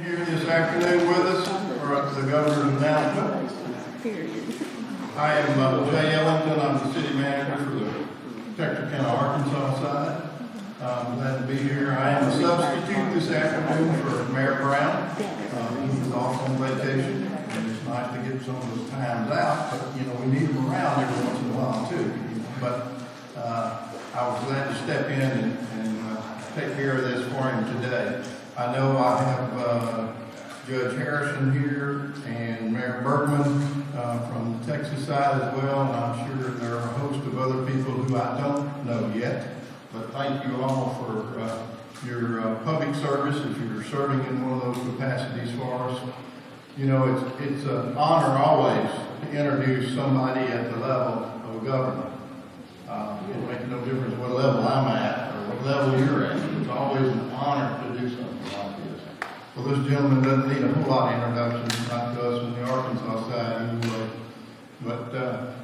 Here this afternoon with us for the governor's announcement. I am Jay Ellington. I'm the city manager for the Texarkana, Arkansas side. I'm glad to be here. I am a substitute this afternoon for Mayor Brown. He's off on vacation, and it's nice to get some of those times out, but we need them around every once in a while too. But I was glad to step in and take care of this for him today. I know I have Judge Harrison here and Mayor Bergman from the Texas side as well, and I'm sure there are a host of other people who I don't know yet. But thank you all for your public service if you're serving in one of those capacities for us. It's an honor always to introduce somebody at the level of a governor. It makes no difference what level I'm at or what level you're at. It's always an honor to do something like this. Well, this gentleman doesn't need a whole lot of introduction, not to us on the Arkansas side anyway. But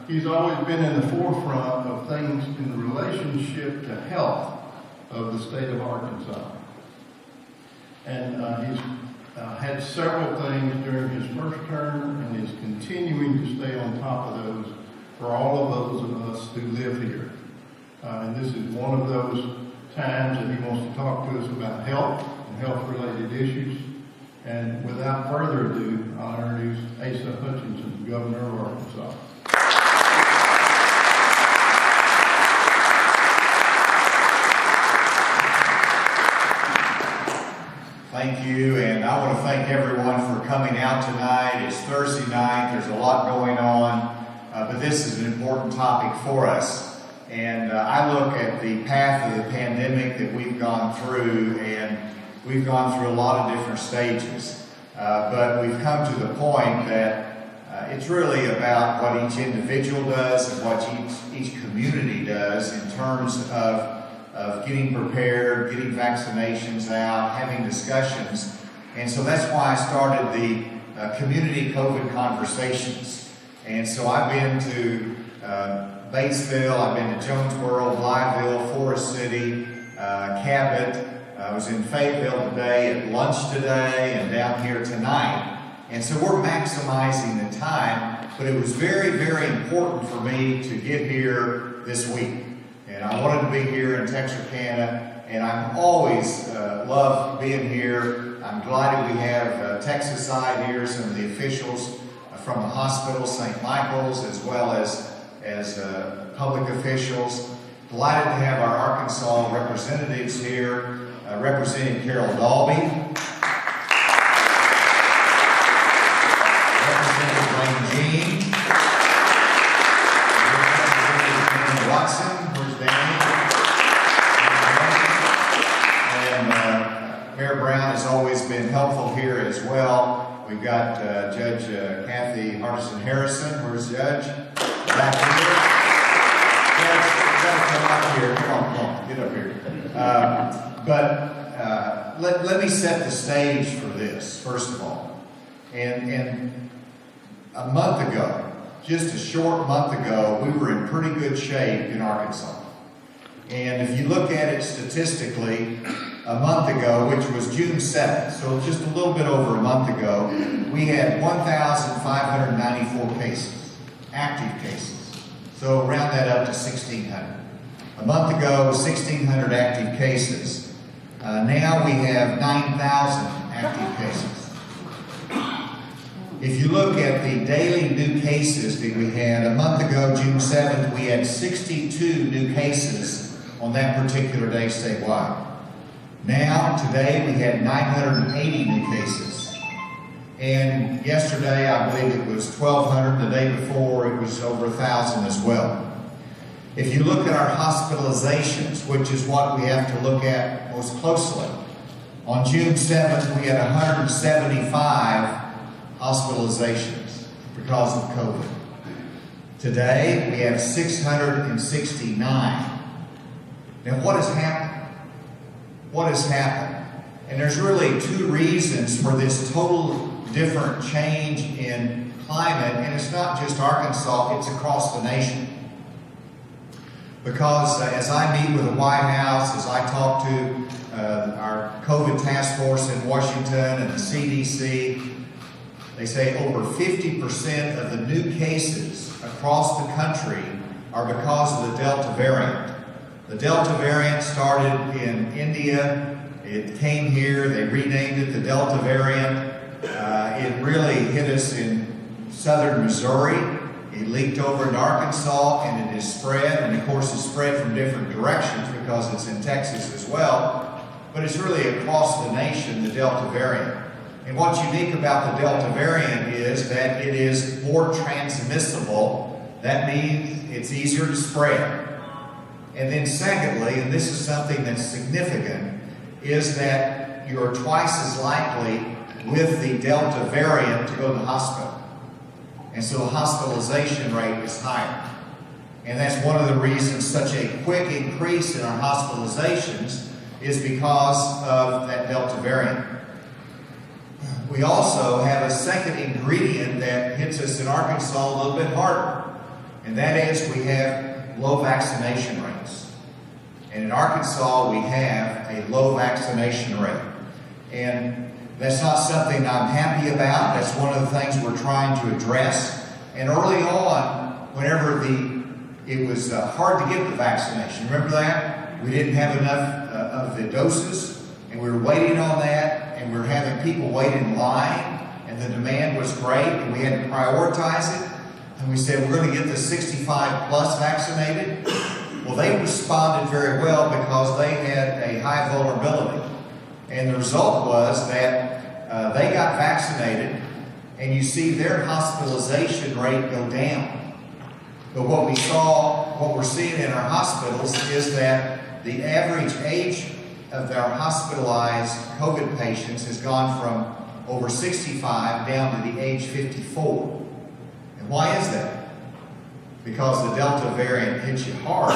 he's always been in the forefront of things in relationship to health of the state of Arkansas. And he's had several things during his first term and is continuing to stay on top of those for all of those of us who live here. And this is one of those times that he wants to talk to us about health and health-related issues. And without further ado, I'll introduce Asa Hutchinson, Governor of Arkansas. Thank you, and I want to thank everyone for coming out tonight. It's Thursday night, there's a lot going on, but this is an important topic for us. And I look at the path of the pandemic that we've gone through, and we've gone through a lot of different stages. But we've come to the point that it's really about what each individual does and what each community does in terms of getting prepared, getting vaccinations out, having discussions. And so that's why I started the community COVID conversations. And so I've been to Batesville, I've been to Jonesboro, Blytheville, Forest City, Cabot. I was in Fayetteville today, at lunch today, and down here tonight. And so we're maximizing the time, but it was very, very important for me to get here this week. And I wanted to be here in Texarkana, and I'm always love being here. I'm delighted we have Texas side here, some of the officials from the hospital, St. Michael's, as well as public officials. Delighted to have our Arkansas representatives here, representing Carol Dalby, Representative Lane Jean, Representative Watson, where's Danny? And Mayor Brown has always been helpful here as well. We've got Judge Kathy Hutchinson Harrison, where's Judge? Back here. Come on, get up here. Let me set the stage for this, first of all. And a month ago, just a short month ago, we were in pretty good shape in Arkansas. And if you look at it statistically, a month ago, which was June 7th, so just a little bit over a month ago, we had 1,594 cases, active cases. So round that up to 1,600. A month ago, 1,600 active cases. Now we have 9,000 active cases. If you look at the daily new cases that we had, a month ago, June 7th, we had 62 new cases on that particular day statewide. Now, today, we had 980 new cases. And yesterday, I believe it was 1,200. The day before, it was over 1,000 as well. If you look at our hospitalizations, which is what we have to look at most closely, on June 7th, we had 175 hospitalizations because of COVID. Today, we have 669. Now, what has happened? What has happened? And there's really two reasons for this total different change in climate, and it's not just Arkansas, it's across the nation. Because as I meet with the White House, as I talk to our COVID task force in Washington and the CDC, they say over 50% of the new cases across the country are because of the Delta variant. The Delta variant started in India. It came here. They renamed it the Delta variant. It really hit us in southern Missouri. It leaked over into Arkansas, and it has spread. And of course, it's spread from different directions because it's in Texas as well. But it's really across the nation, the Delta variant. And what's unique about the Delta variant is that it is more transmissible. That means it's easier to spread. And then secondly, and this is something that's significant, is that you're twice as likely with the Delta variant to go to the hospital. And so the hospitalization rate is higher. And that's one of the reasons such a quick increase in our hospitalizations is because of that Delta variant. We also have a second ingredient that hits us in Arkansas a little bit harder. And that is we have low vaccination rates. And in Arkansas, we have a low vaccination rate. And that's not something I'm happy about. That's one of the things we're trying to address. And early on, whenever it was hard to get the vaccination, remember that? We didn't have enough of the doses, and we were waiting on that, and we were having people wait in line, and the demand was great, and we had to prioritize it. And we said, we're going to get the 65 plus vaccinated. Well, they responded very well because they had a high vulnerability. And the result was that they got vaccinated, and you see their hospitalization rate go down. But what we're seeing in our hospitals is that the average age of our hospitalized COVID patients has gone from over 65 down to the age 54. And why is that? Because the Delta variant hits you hard,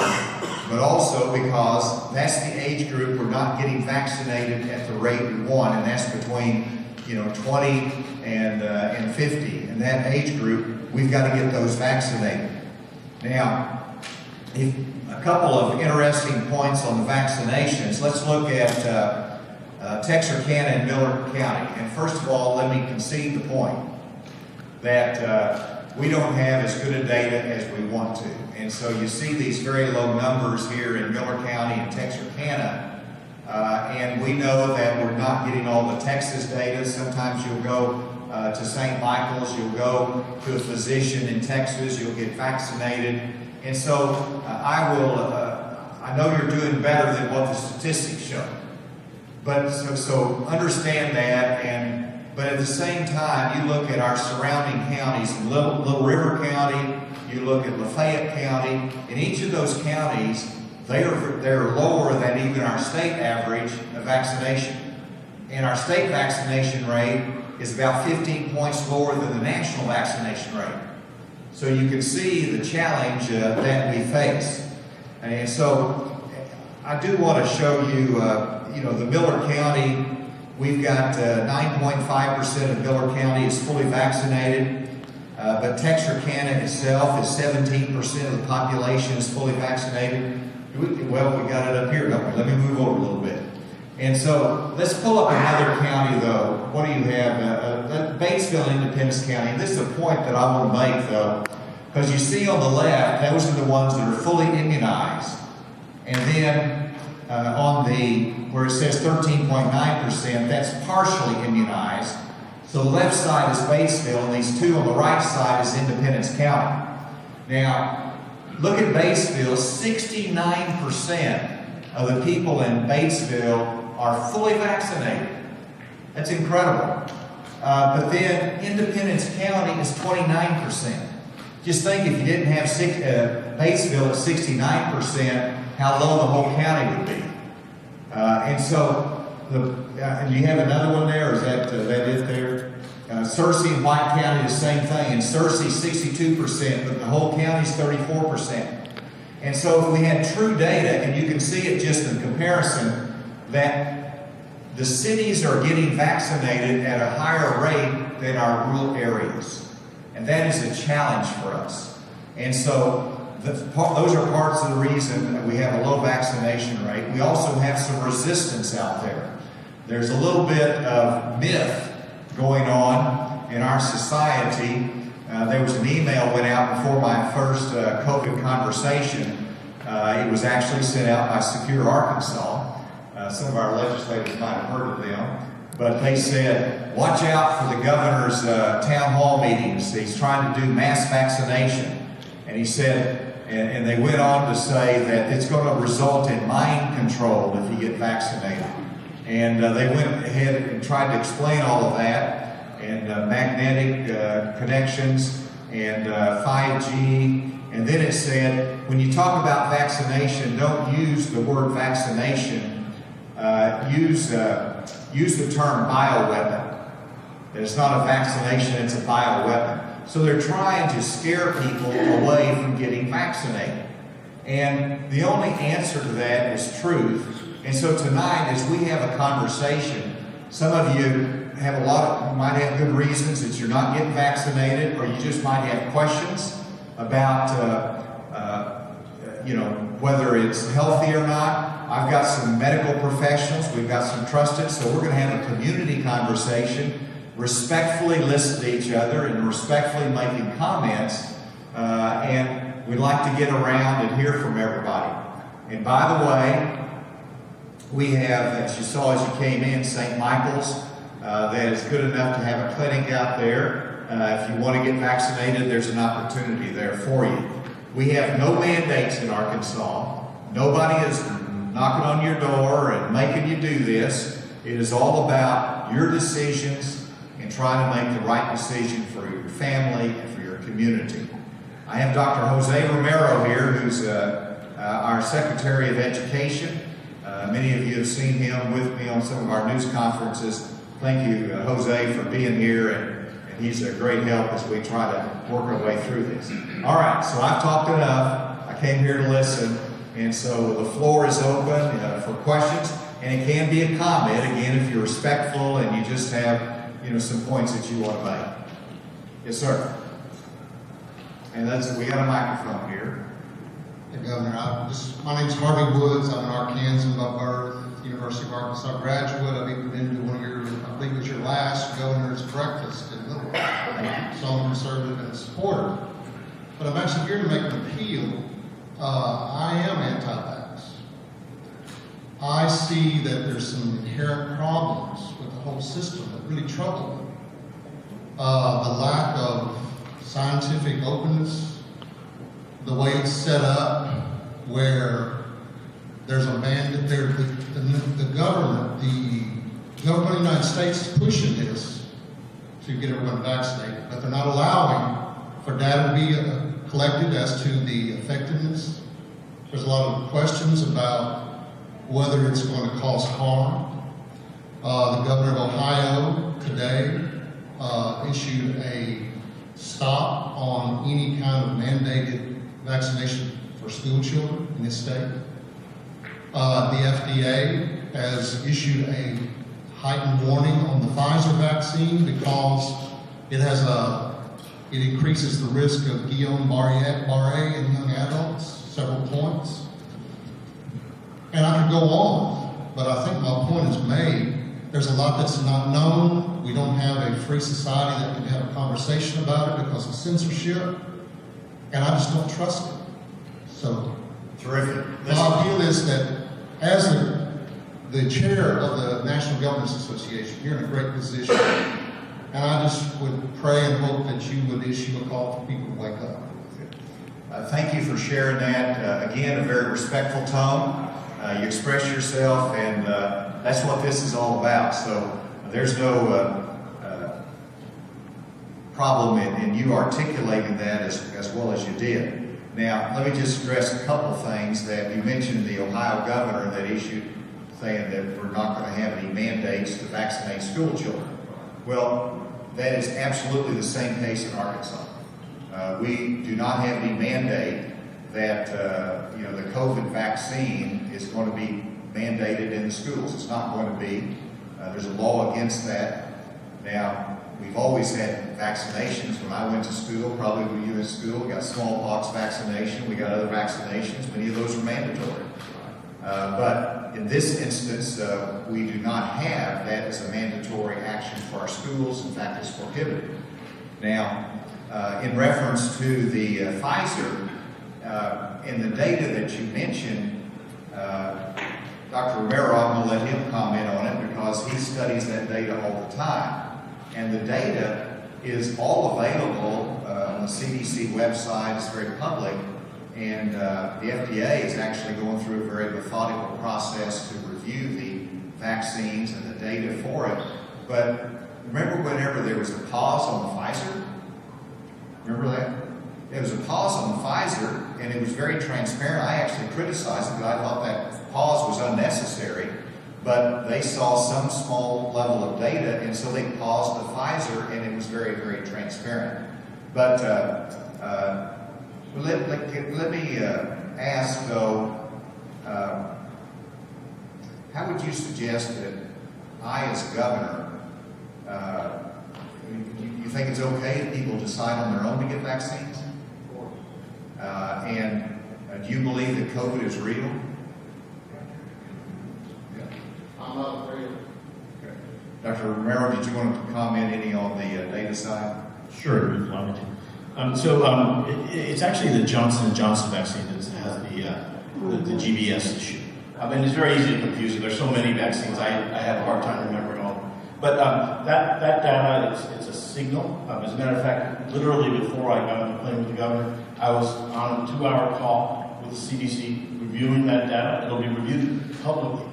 but also because that's the age group we're not getting vaccinated at the rate we want, and that's between 20 and 50. And that age group, we've got to get those vaccinated. Now, a couple of interesting points on the vaccinations. Let's look at Texarkana and Miller County. And first of all, let me concede the point that we don't have as good a data as we want to. And so you see these very low numbers here in Miller County and Texarkana. And we know that we're not getting all the Texas data. Sometimes you'll go to St. Michael's, you'll go to a physician in Texas, you'll get vaccinated. And so I know you're doing better than what the statistics show. But so understand that, but at the same time, you look at our surrounding counties, Little River County, you look at Lafayette County, in each of those counties, they're lower than even our state average of vaccination. And our state vaccination rate is about 15 points lower than the national vaccination rate. So you can see the challenge that we face. And so I do want to show you, the Miller County, we've got 9.5% of Miller County is fully vaccinated, but Texarkana itself is 17% of the population is fully vaccinated. Well, we got it up here, don't we? Let me move over a little bit. And so let's pull up another county, though. What do you have? Batesville, Independence County. And this is a point that I want to make, though, because you see on the left, those are the ones that are fully immunized. And then where it says 13.9%, that's partially immunized. So the left side is Batesville, and these two on the right side is Independence County. Now, look at Batesville. 69% of the people in Batesville are fully vaccinated. That's incredible. But then Independence County is 29%. Just think if you didn't have Batesville at 69%, how low the whole county would be. And so, do you have another one there, or is that it there? Searcy and White County, the same thing. In Searcy, 62%, but the whole county is 34%. And so if we had true data, and you can see it just in comparison, that the cities are getting vaccinated at a higher rate than our rural areas. And that is a challenge for us. And so those are parts of the reason that we have a low vaccination rate. We also have some resistance out there. There's a little bit of myth going on in our society. There was an email went out before my first COVID conversation. It was actually sent out by Secure Arkansas. Some of our legislators might have heard of them. But they said, watch out for the governor's town hall meetings. He's trying to do mass vaccination. And he said, and they went on to say that it's going to result in mind control if you get vaccinated. And they went ahead and tried to explain all of that, and magnetic connections, and 5G. And then it said, when you talk about vaccination, don't use the word vaccination. Use the term bioweapon. It's not a vaccination, it's a bioweapon. So they're trying to scare people away from getting vaccinated. And the only answer to that is truth. And so tonight, as we have a conversation, some of you have you might have good reasons that you're not getting vaccinated, or you just might have questions about, whether it's healthy or not. I've got some medical professionals, we've got some trusted, so we're going to have a community conversation, respectfully listen to each other and respectfully making comments, and we'd like to get around and hear from everybody. And by the way, we have, as you saw as you came in, St. Michael's, that is good enough to have a clinic out there. If you want to get vaccinated, there's an opportunity there for you. We have no mandates in Arkansas. Nobody is knocking on your door and making you do this. It is all about your decisions and trying to make the right decision for your family and for your community. I have Dr. Jose Romero here, who's our Secretary of Education. Many of you have seen him with me on some of our news conferences. Thank you, Jose, for being here, and he's a great help as we try to work our way through this. All right, so I've talked enough. I came here to listen, and so the floor is open for questions, and it can be a comment, again, if you're respectful and you just have some points that you want to make. Yes, sir. And we got a microphone here. Hey, Governor, my name's Harvey Woods. I'm an Arkansan by birth, University of Arkansas graduate. I've even been to one of your, I think it was your last governor's breakfast in Little Rock. So I'm conservative and a supporter. But I'm actually here to make an appeal. I am anti-vax. I see that there's some inherent problems with the whole system that really trouble me. The lack of scientific openness, the way it's set up, where there's a mandate there, the government of the United States is pushing this to get everyone vaccinated, but they're not allowing for data to be collected as to the effectiveness. There's a lot of questions about whether it's going to cause harm. The governor of Ohio today issued a stop on any kind of mandated vaccination for school children in this state. The FDA has issued a heightened warning on the Pfizer vaccine because it increases the risk of Guillain-Barré in young adults, several points. And I could go on, but I think my point is made. There's a lot that's not known. We don't have a free society that can have a conversation about it because of censorship, and I just don't trust it. So, Terrific. my view is that as the chair of the National Governors Association, you're in a great position, and I just would pray and hope that you would issue a call for people to wake up. Thank you for sharing that. Again, a very respectful tone. You express yourself, and that's what this is all about. So there's no problem in you articulating that as well as you did. Now, let me just address a couple things that you mentioned. The Ohio governor that issued saying that we're not going to have any mandates to vaccinate school children. Well, that is absolutely the same case in Arkansas. We do not have any mandate that the COVID vaccine is going to be mandated in the schools. It's not going to be. There's a law against that. Now, we've always had vaccinations. When I went to school, probably when you went to school, we got smallpox vaccination, we got other vaccinations. Many of those are mandatory. But in this instance, we do not have that as a mandatory action for our schools. In fact, it's prohibited. Now, in reference to the Pfizer, in the data that you mentioned, Dr. Romero, I'm going to let him comment on it because he studies that data all the time. And the data is all available on the CDC website. It's very public. And the FDA is actually going through a very methodical process to review the vaccines and the data for it. But remember whenever there was a pause on the Pfizer? Remember that? There was a pause on the Pfizer, and it was very transparent. I actually criticized it because I thought that pause was unnecessary. But they saw some small level of data, and so they paused the Pfizer, and it was very, very transparent. But let me ask, though, how would you suggest that I, as governor, you think it's okay if people decide on their own to get vaccines? And do you believe that COVID is real? I'm not afraid. Okay. Dr. Romero, did you want to comment any on the data side? Sure, if you allow me to. It's actually the Johnson & Johnson vaccine that has the GBS issue. And it's very easy to confuse it. There's so many vaccines, I have a hard time remembering all of them. But that data, it's a signal. As a matter of fact, literally before I got on the plane with the governor, I was on a 2-hour call with the CDC reviewing that data. It'll be reviewed publicly.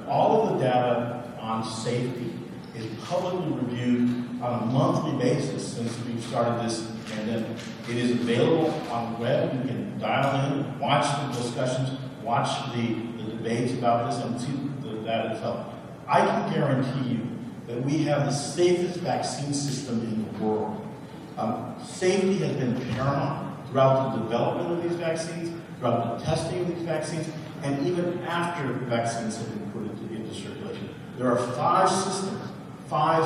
All of the data on safety is publicly reviewed on a monthly basis since we've started this pandemic. It is available on the web. You can dial in, watch the discussions, watch the debates about this, and see the data itself. I can guarantee you that we have the safest vaccine system in the world. Safety has been paramount throughout the development of these vaccines, throughout the testing of these vaccines, and even after vaccines have been put into circulation. There are 5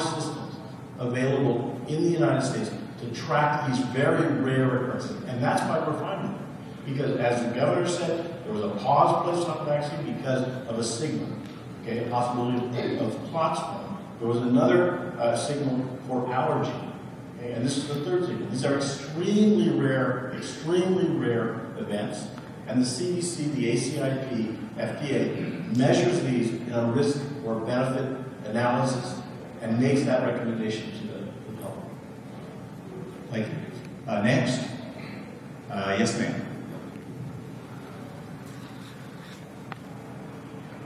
systems available in the United States to track these very rare occurrences. And that's why we're finding them. Because as the governor said, there was a pause placed on the vaccine because of a signal, okay, a possibility of clots forming. There was another signal for allergy. Okay, and this is the third signal. These are extremely rare events. And the CDC, the ACIP, FDA measures these in a risk or benefit analysis and makes that recommendation to the public. Thank you. Next. Yes, ma'am.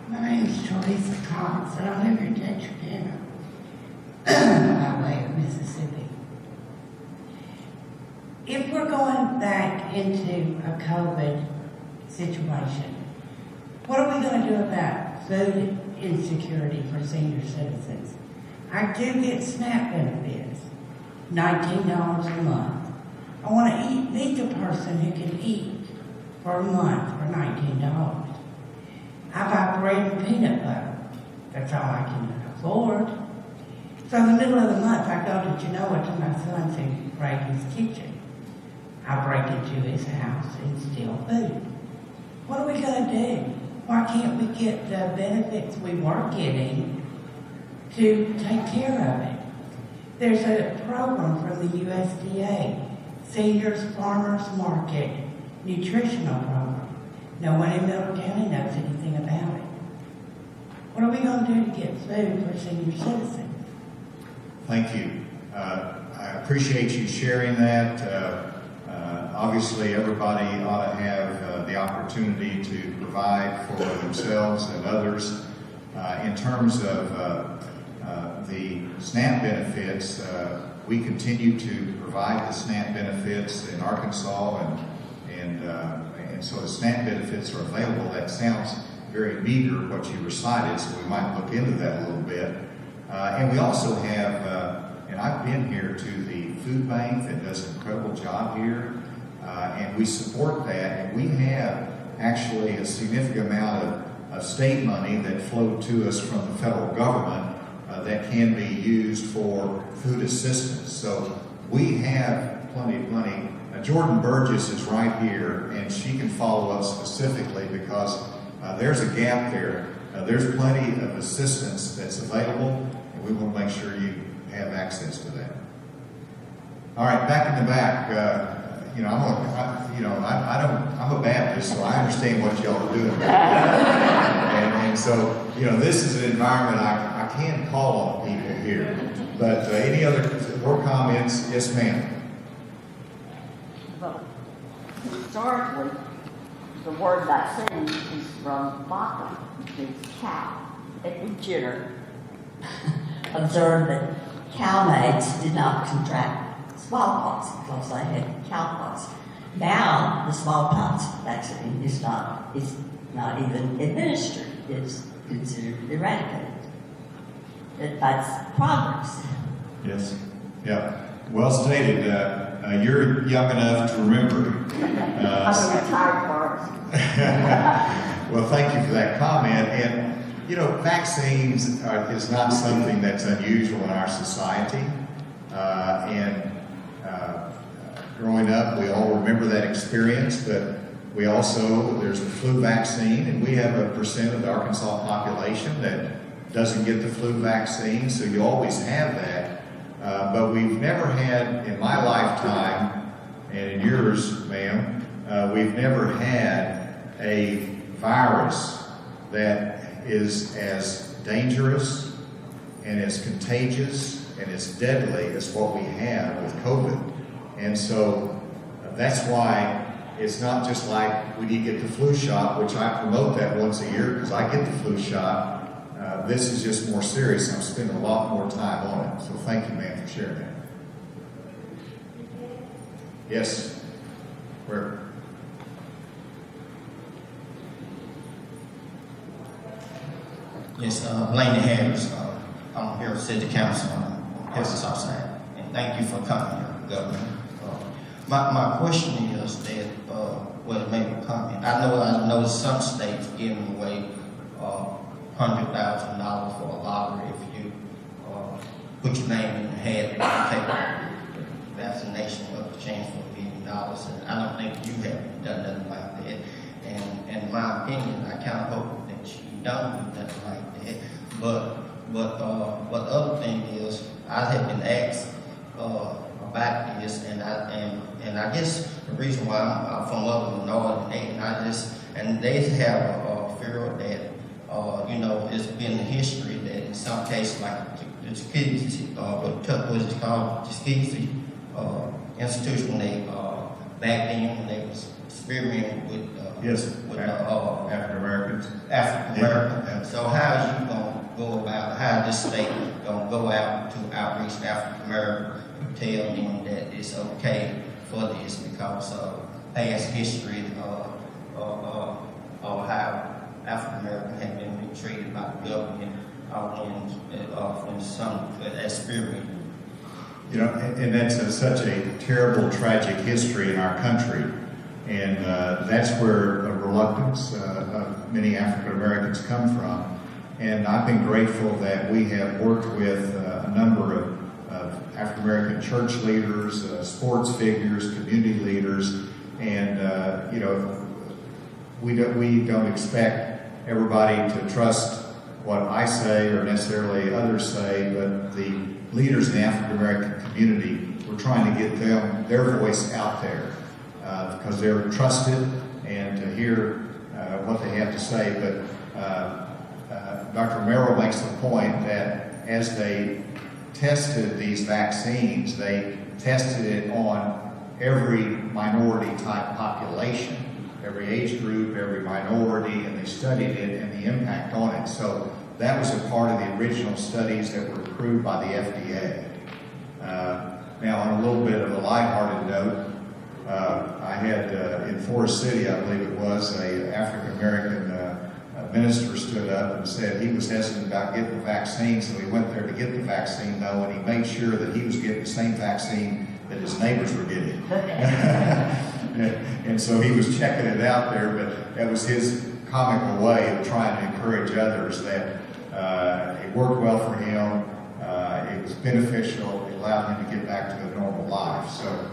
My name is Teresa Cox, and I live in Texarkana, by way of Mississippi. If we're going back into a COVID situation, what are we going to do about food insecurity for senior citizens? I do get SNAP benefits, $19 a month. I want to meet the person who can eat for a month for $19. I buy bread and peanut butter. That's all I can afford. So in the middle of the month, I go to Genoa to my son's and break his kitchen. I break into his house and steal food. What are we going to do? Why can't we get the benefits we were getting to take care of it? There's a program from the USDA, Seniors Farmers Market Nutritional Program. No one in Middle County knows anything about it. What are we going to do to get food for senior citizens? Thank you. I appreciate you sharing that. Obviously, everybody ought to have the opportunity to provide for themselves and others. In terms of the SNAP benefits, we continue to provide the SNAP benefits in Arkansas, and so the SNAP benefits are available. That sounds very meager what you recited, so we might look into that a little bit. And we also have, and I've been here to the food bank that does an incredible job here, and we support that. And we have actually a significant amount of state money that flowed to us from the federal government that can be used for food assistance. So we have plenty of money. Jordan Burgess is right here, and she can follow up specifically because there's a gap there. There's plenty of assistance that's available, and we want to make sure you have access to that. All right, back in the back. I'm a Baptist, so I understand what y'all are doing. and so, this is an environment I can call on people here. But any other more comments? Yes, ma'am. Well, historically, the word vaccine is from vacca, which means cow. Edwin Jenner observed that cowmaids did not contract smallpox because they had cowpox. Now, the smallpox vaccine is not even administered. It's considered eradicated. That's progress. Yes. Yeah. Well stated. You're young enough to remember. I'm a retired person. Well, thank you for that comment. And, vaccines is not something that's unusual in our society. Growing up, we all remember that experience, but there's the flu vaccine, and we have a percent of the Arkansas population that doesn't get the flu vaccine, so you always have that. But we've never had, in my lifetime, and in yours, ma'am, we've never had a virus that is as dangerous and as contagious and as deadly as what we have with COVID. And so that's why it's not just like when you get the flu shot, which I promote that once a year because I get the flu shot. This is just more serious. I'm spending a lot more time on it. So thank you, ma'am, for sharing that. Yes? Where? Yes, Blaney Harris. I'm here at City Council on Health Southside. And thank you for coming here, Governor. My question is that, maybe a comment. I know some states giving away $100,000 for a lottery if you put your name in the hat and take the vaccination of the chance for $1 million. And I don't think you have done nothing like that. And in my opinion, I kind of hope that you don't do nothing like that. But the other thing is, I have been asked about this, and I guess the reason why I'm from up in the north, and they have a fear that it's been a history that in some cases, like the Tuskegee, what is it called, Tuskegee Institution, when they back then when they was experimenting with African Americans. African Americans. Yeah. So how is you gonna go about how this state gonna go out to outreach to African Americans and tell them that it's okay for this because of past history of how African Americans have been treated by the government in some experiment. And that's such a terrible, tragic history in our country. And that's where a reluctance of many African Americans come from. And I've been grateful that we have worked with a number of African American church leaders, sports figures, community leaders, and we don't expect everybody to trust what I say or necessarily others say, but the leaders in the African American community, we're trying to get their voice out there because they're trusted and to hear what they have to say. But Dr. Merrill makes the point that as they tested these vaccines, they tested it on every minority type population, every age group, every minority, and they studied it and the impact on it. So that was a part of the original studies that were approved by the FDA. Now, on a little bit of a lighthearted note, I had in Forest City, I believe it was, a African American minister stood up and said he was hesitant about getting the vaccine, so he went there to get the vaccine, though, and he made sure that he was getting the same vaccine that his neighbors were getting. And so he was checking it out there, but that was his comical way of trying to encourage others that It worked well for him. It was beneficial. It allowed him to get back to a normal life. So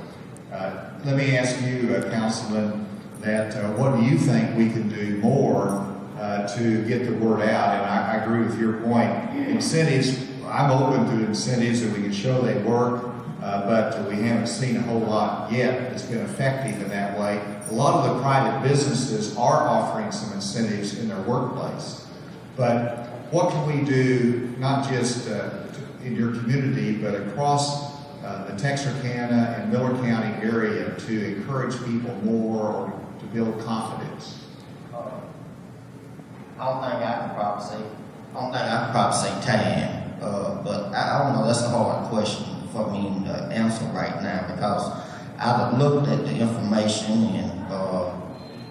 let me ask you, Councilman, that what do you think we can do more to get the word out? And I agree with your point. Incentives, I'm open to incentives that we can show they work, but we haven't seen a whole lot yet that's been effective in that way. A lot of the private businesses are offering some incentives in their workplace. But what can we do, not just in your community, but across the Texarkana and Miller County area to encourage people more or to build confidence? I don't think I could probably say time, but I don't know, that's a hard question for me to answer right now, because I've looked at the information and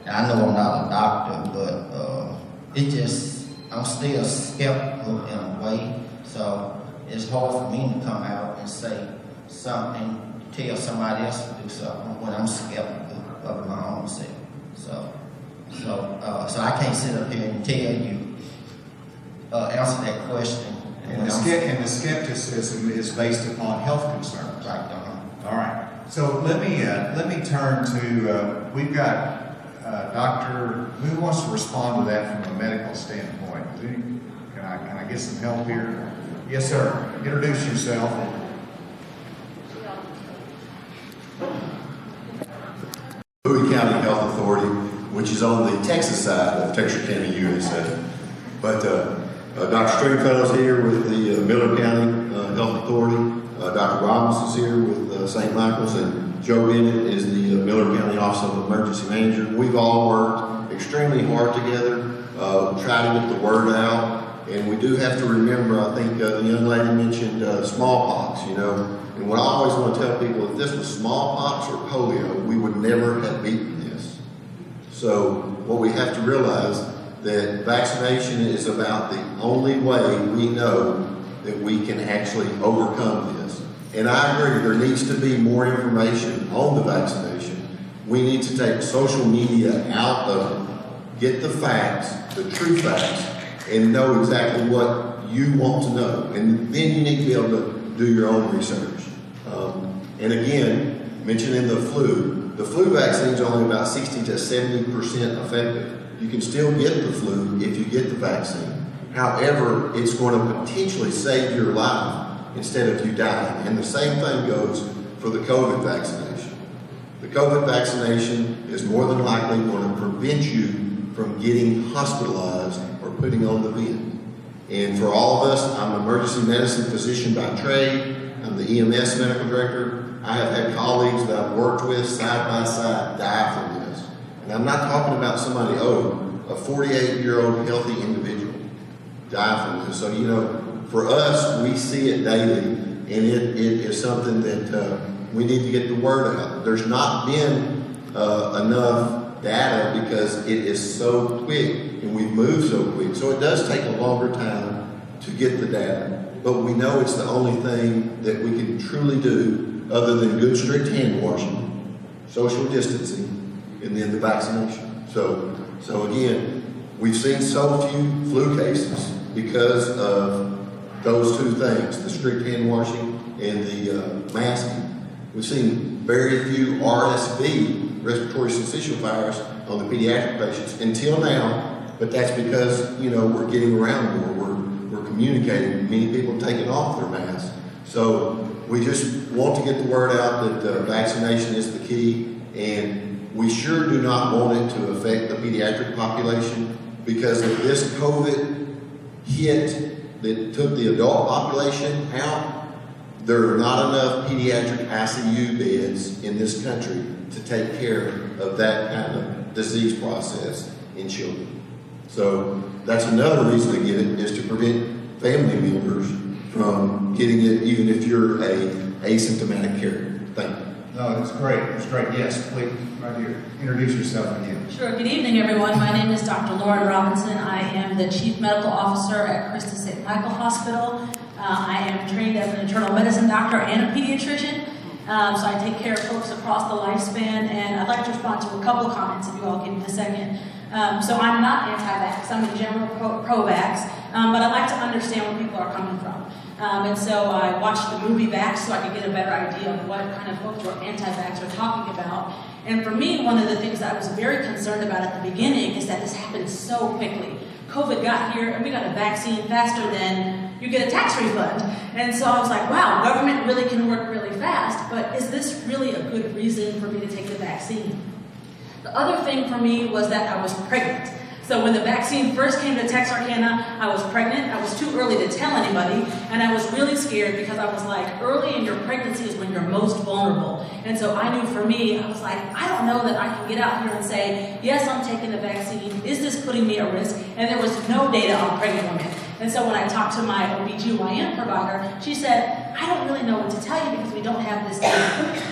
I know I'm not a doctor, but I'm still skeptical in a way, so it's hard for me to come out and say something, tell somebody else to do something when I'm skeptical of my own self. So I can't sit up here and tell you, answer that question. And the skepticism is based upon health concerns. Right, All right. So let me turn to, we've got Doctor, who wants to respond to that from a medical standpoint? Can I get some help here? Yes, sir. Introduce yourself. Bowie County Health Authority, which is on the Texas side of Texarkana, USA. But Dr. Stringfellow's here with the Miller County Health Authority. Dr. Robbins is here with St. Michael's, and Joe Bennett is the Miller County Office of Emergency Manager. We've all worked extremely hard together, try to get the word out, and we do have to remember, I think the young lady mentioned smallpox, you know, and what I always want to tell people, if this was smallpox or polio, we would never have beaten this. So what we have to realize that vaccination is about the only way we know that we can actually overcome this. And I agree, there needs to be more information on the vaccination. We need to take social media out of it, get the facts, the true facts, and know exactly what you want to know. And then you need to be able to do your own research. And again, mentioning the flu vaccine is only about 60 to 70% effective. You can still get the flu if you get the vaccine. However, it's going to potentially save your life instead of you dying. And the same thing goes for the COVID vaccination. The COVID vaccination is more than likely going to prevent you from getting hospitalized or putting on the vent. And for all of us, I'm an emergency medicine physician by trade. I'm the EMS medical director. I have had colleagues that I've worked with side by side die from this. And I'm not talking about somebody, a 48-year-old healthy individual die from this. So, you know, for us, we see it daily, and it is something that we need to get the word out. There's not been enough data because it is so quick and we've moved so quick. So it does take a longer time to get the data, but we know it's the only thing that we can truly do other than good strict hand washing, social distancing, and then the vaccination. So again, we've seen so few flu cases because of those two things, the strict hand washing and the masking. We've seen very few RSV, respiratory syncytial virus, on the pediatric patients until now, but that's because, you know, we're getting around more, we're communicating, many people taking off their masks. So we just want to get the word out that vaccination is the key, and we sure do not want it to affect the pediatric population, because if this COVID hit that took the adult population out, there are not enough pediatric ICU beds in this country to take care of that kind of disease process in children. So that's another reason to get it, is to prevent family members from getting it, even if you're a asymptomatic carrier. Thank you. No, that's great. That's great. Yes, please, right here. Introduce yourself again. Sure. Good evening, everyone. My name is Dr. Lauren Robinson. I am the Chief Medical Officer at Christus St. Michael Hospital. I am trained as an internal medicine doctor and a pediatrician, so I take care of folks across the lifespan, and I'd like to respond to a couple of comments if you all give me a second. So I'm not anti-vax. I'm in general pro-vax. but I like to understand where people are coming from. And so I watched the movie Vax so I could get a better idea of what kind of folks were anti-vax were talking about. And for me, one of the things that I was very concerned about at the beginning is that this happened so quickly. COVID got here and we got a vaccine faster than you get a tax refund. And so I was like, wow, government really can work really fast, but is this really a good reason for me to take the vaccine? The other thing for me was that I was pregnant. So when the vaccine first came to Texarkana, I was pregnant. I was too early to tell anybody, and I was really scared because I was like, early in your pregnancy is when you're most vulnerable. And so I knew for me, I was like, I don't know that I can get out here and say, yes, I'm taking the vaccine. Is this putting me at risk? And there was no data on pregnant women. And so when I talked to my OBGYN provider, she said, I don't really know what to tell you because we don't have this data.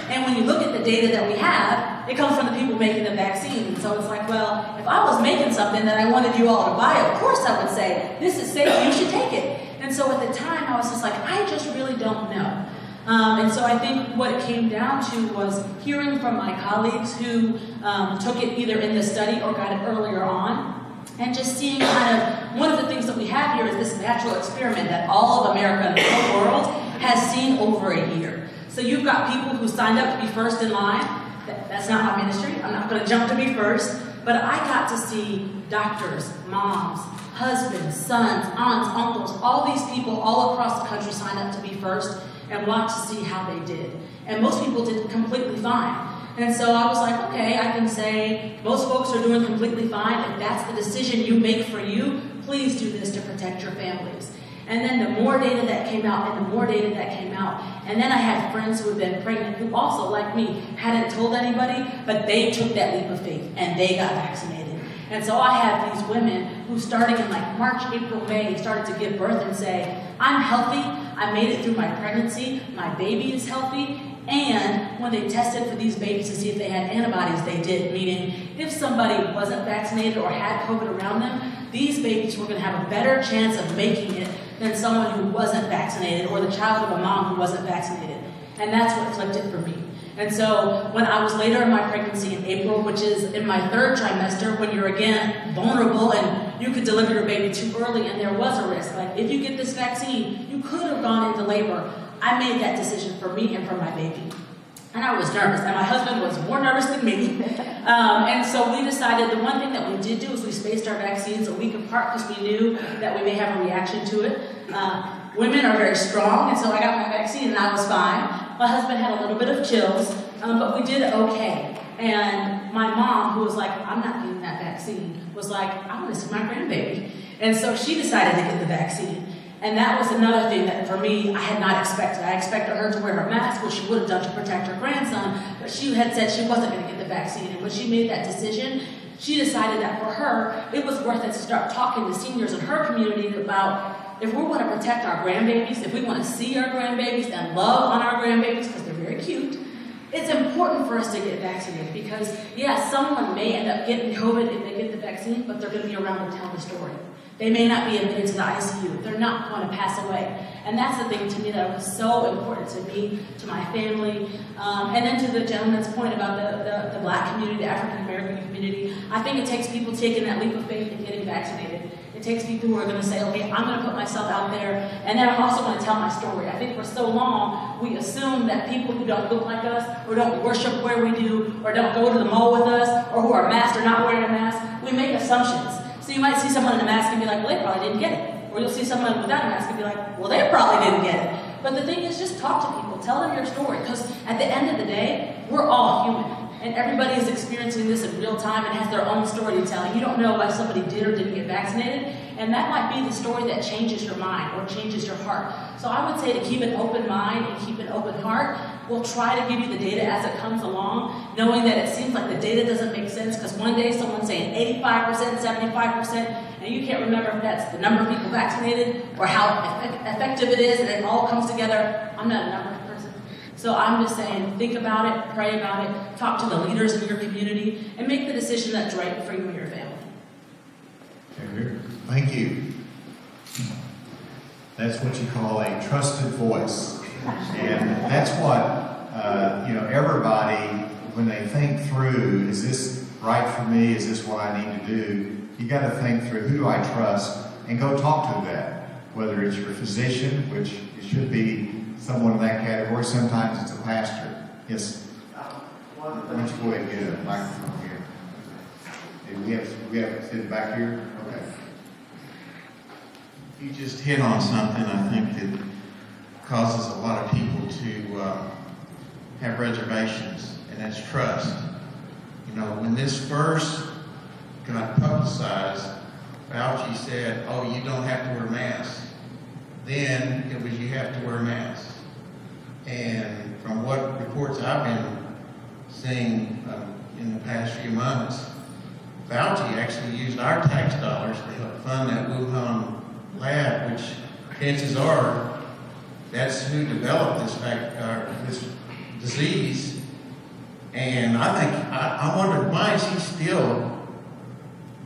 And when you look at the data that we have, it comes from the people making the vaccine. And so it's like, well, if I was making something that I wanted you all to buy, of course I would say, this is safe, you should take it. And so at the time, I was just like, I just really don't know. And so I think what it came down to was hearing from my colleagues who took it either in the study or got it earlier on, and just seeing kind of, one of the things that we have here is this natural experiment that all of America and the whole world has seen over a year. So you've got people who signed up to be first in line. That's not my ministry. I'm not going to jump to be first. But I got to see doctors, moms, husbands, sons, aunts, uncles, all these people all across the country sign up to be first and watch to see how they did. And most people did completely fine. And so I was like, okay, I can say most folks are doing completely fine. If that's the decision you make for you, please do this to protect your families. And then the more data that came out and the more data that came out. And then I had friends who had been pregnant who also, like me, hadn't told anybody, but they took that leap of faith and they got vaccinated. And so I have these women who starting in like March, April, May, started to give birth and say, I'm healthy, I made it through my pregnancy, my baby is healthy. And when they tested for these babies to see if they had antibodies, they did, meaning if somebody wasn't vaccinated or had COVID around them, these babies were going to have a better chance of making it than someone who wasn't vaccinated or the child of a mom who wasn't vaccinated. And that's what flipped it for me. And so when I was later in my pregnancy in April, which is in my third trimester, when you're again vulnerable and you could deliver your baby too early and there was a risk, like if you get this vaccine, you could have gone into labor. I made that decision for me and for my baby. And I was nervous, and my husband was more nervous than me. And so we decided the one thing that we did do is we spaced our vaccines a week apart because we knew that we may have a reaction to it. Women are very strong, and so I got my vaccine and I was fine. My husband had a little bit of chills, but we did okay. And my mom, who was like, I'm not getting that vaccine, was like, I want to see my grandbaby. And so she decided to get the vaccine. And that was another thing that for me, I had not expected. I expected her to wear her mask, which she would have done to protect her grandson, but she had said she wasn't going to get the vaccine. And when she made that decision, she decided that for her, it was worth it to start talking to seniors in her community about if we want to protect our grandbabies, if we want to see our grandbabies and love on our grandbabies, because they're very cute, it's important for us to get vaccinated because, yeah, someone may end up getting COVID if they get the vaccine, but they're going to be around to tell the story. They may not be admitted to the ICU. They're not going to pass away. And that's the thing to me that was so important to me, to my family. And then to the gentleman's point about the Black community, the African American community, I think it takes people taking that leap of faith and getting vaccinated. It takes people who are going to say, okay, I'm going to put myself out there, and then I'm also going to tell my story. I think for so long, we assume that people who don't look like us, or don't worship where we do, or don't go to the mall with us, or who are masked or not wearing a mask, we make assumptions. So you might see someone in a mask and be like, well, they probably didn't get it. Or you'll see someone without a mask and be like, well, they probably didn't get it. But the thing is, just talk to people. Tell them your story. Because at the end of the day, we're all human. And everybody is experiencing this in real time and has their own story to tell. You don't know why somebody did or didn't get vaccinated. And that might be the story that changes your mind or changes your heart. So I would say to keep an open mind and keep an open heart. We'll try to give you the data as it comes along, knowing that it seems like the data doesn't make sense because one day someone's saying 85%, 75%, and you can't remember if that's the number of people vaccinated or how effective it is, and it all comes together. I'm not a numbers person. So I'm just saying, think about it, pray about it, talk to the leaders in your community, and make the decision that's right for you and your family. Thank you. That's what you call a trusted voice. And that's what, everybody, when they think through, is this right for me? Is this what I need to do? You got to think through, who do I trust? and go talk to that. Whether it's your physician, which it should be someone in that category, sometimes it's a pastor. Yes. Why don't you go ahead and get a microphone here? We have sit back here? Okay. You just hit on something I think that causes a lot of people to have reservations, and that's trust. You know, when this first got publicized, Fauci said, oh, you don't have to wear masks. Then it was, you have to wear masks. And from what reports I've been seeing in the past few months, Fauci actually used our tax dollars to help fund that Wuhan lab, which chances are that's who developed this disease. And I wonder, why is he still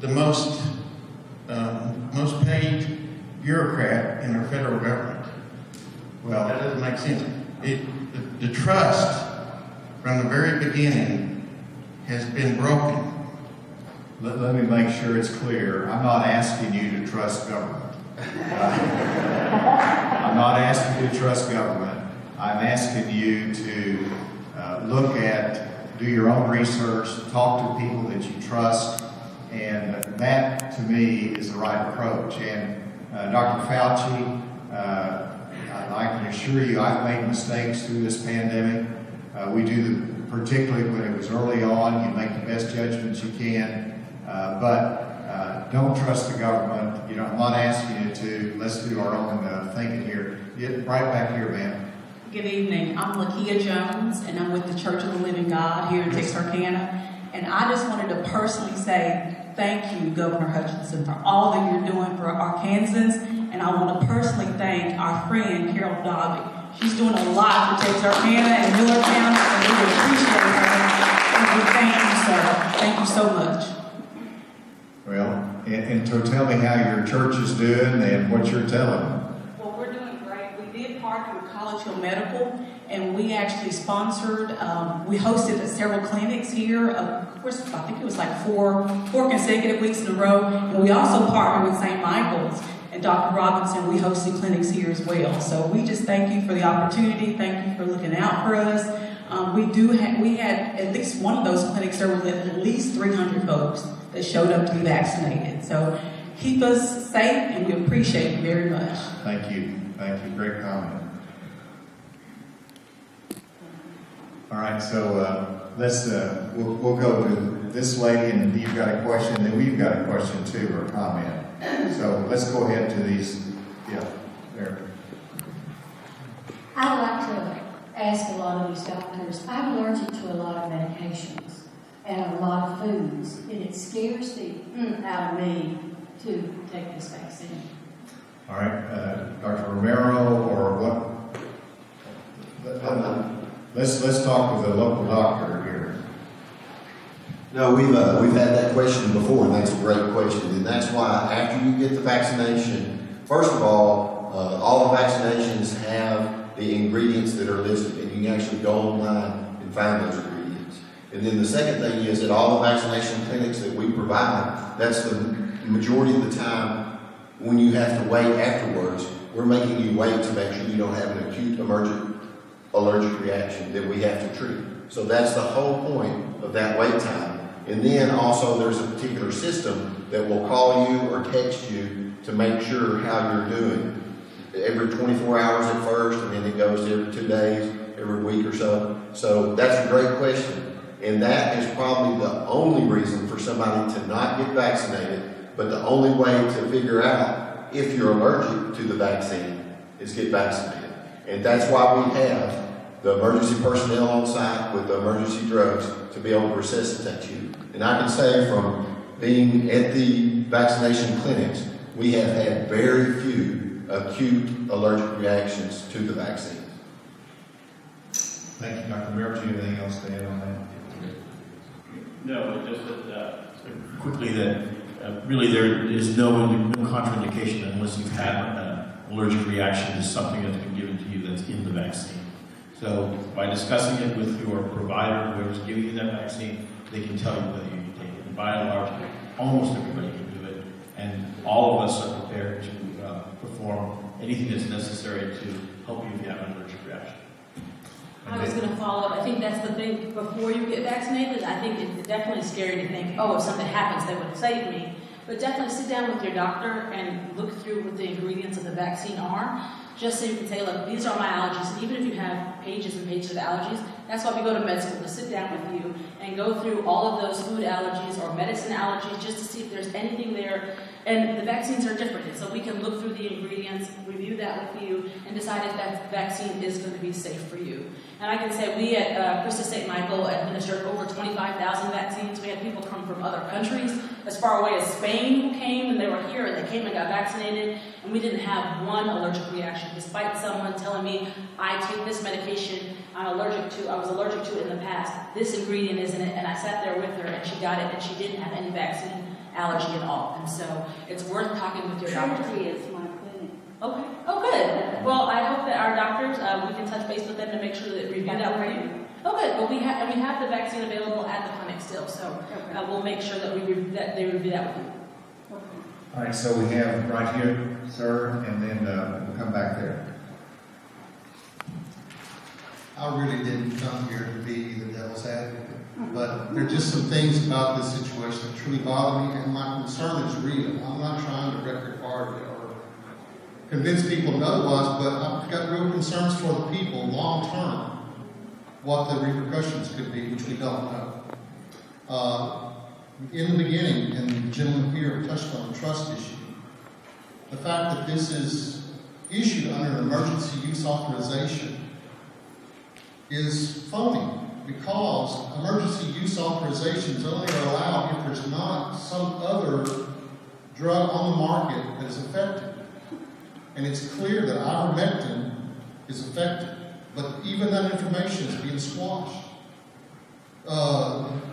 the most paid bureaucrat in our federal government? Well, that doesn't make sense. The trust from the very beginning has been broken. Let me make sure it's clear. I'm not asking you to trust government. I'm not asking you to trust government. I'm asking you to do your own research, talk to people that you trust, and that, to me, is the right approach. And Dr. Fauci, I can assure you I've made mistakes through this pandemic. Particularly when it was early on, you make the best judgments you can, but don't trust the government. You know, I'm not asking you to. Let's do our own thinking here. Get right back here, ma'am. Good evening. I'm Lakia Jones, and I'm with the Church of the Living God here in Texarkana. And I just wanted to personally say thank you, Governor Hutchinson, for all that you're doing for Arkansans. And I want to personally thank our friend, Carol Dobby. She's doing a lot for Texarkana and Miller County, and we appreciate her. And we thank you, sir. Thank you so much. Well, and so tell me how your church is doing and what you're telling them. Well, we're doing great. We did partner with College Hill Medical, and we actually sponsored, we hosted several clinics here. Of course, I think it was like four consecutive weeks in a row. And we also partnered with St. Michael's and Dr. Robinson. We hosted clinics here as well. So we just thank you for the opportunity. Thank you for looking out for us. We had at least one of those clinics, there were at least 300 folks that showed up to be vaccinated. So keep us safe, and we appreciate you very much. Thank you. Thank you. Great comment. All right, so we'll go to this lady, and you've got a question, and we've got a question too, or a comment. So let's go ahead to these. Yeah, there. I'd like to ask a lot of these doctors. I'm allergic to a lot of medications and a lot of foods, and it scares the out of me to take this vaccine. All right, Dr. Romero, or what? Let's talk with a local doctor here. No, we've had that question before, and that's a great question. And that's why after you get the vaccination, first of all the vaccinations have the ingredients that are listed, and you can actually go online and find those ingredients. And then the second thing is that all the vaccination clinics that we provide, that's the majority of the time when you have to wait afterwards, we're making you wait to make sure you don't have an acute emergent allergic reaction that we have to treat. So that's the whole point of that wait time. And then also there's a particular system that will call you or text you to make sure how you're doing. Every 24 hours at first, and then it goes to every 2 days, every week or so. So that's a great question. And that is probably the only reason for somebody to not get vaccinated, but the only way to figure out if you're allergic to the vaccine is get vaccinated. And that's why we have the emergency personnel on site with the emergency drugs to be able to resuscitate you. And I can say from being at the vaccination clinics, we have had very few acute allergic reactions to the vaccine. Thank you, Dr. Merritt. Do you have anything else to add on that? No, just that, quickly that really there is no contraindication unless you've had an allergic reaction to something that's been given to you that's in the vaccine. So by discussing it with your provider, whoever's giving you that vaccine, they can tell you whether you can take it. And by and large, almost everybody can do it. And all of us are prepared to perform anything that's necessary to help you if you have an allergic reaction. I was going to follow up. I think that's the thing. Before you get vaccinated, I think it's definitely scary to think, oh, if something happens, they would save me. But definitely sit down with your doctor and look through what the ingredients of the vaccine are, just so you can say, look, these are my allergies. And even if you have pages and pages of allergies, that's why we go to med school, to sit down with you and go through all of those food allergies or medicine allergies, just to see if there's anything there. And the vaccines are different, so we can look through the ingredients, review that with you, and decide if that vaccine is going to be safe for you. And I can say we at Christus St. Michael administered over 25,000 vaccines. We had people come from other countries, as far away as Spain, who came, and they were here, and they came and got vaccinated, and we didn't have one allergic reaction, despite someone telling me, I take this medication I was allergic to it in the past. This ingredient is in it, and I sat there with her, and she got it, and she didn't have any vaccine allergy at all. And so it's worth talking with your doctor. Trinity is my clinic. Okay. Oh, good. Well, I hope that our doctors, we can touch base with them to make sure that they review that for you. Oh, good. Well, we have the vaccine available at the clinic still, so we'll make sure that they review that with you. All right, so we have right here, sir, and then we'll come back there. I really didn't come here to be the devil's advocate, but there are just some things about this situation that truly bother me, and my concern is real. I'm not trying to wreck your party or convince people otherwise, but I've got real concerns for the people long term, what the repercussions could be, which we don't know. In the beginning, and the gentleman here touched on the trust issue, the fact that this is issued under an emergency use authorization is phony, because emergency use authorizations only are allowed if there's not some other drug on the market that is effective. And it's clear that ivermectin is effective, but even that information is being squashed.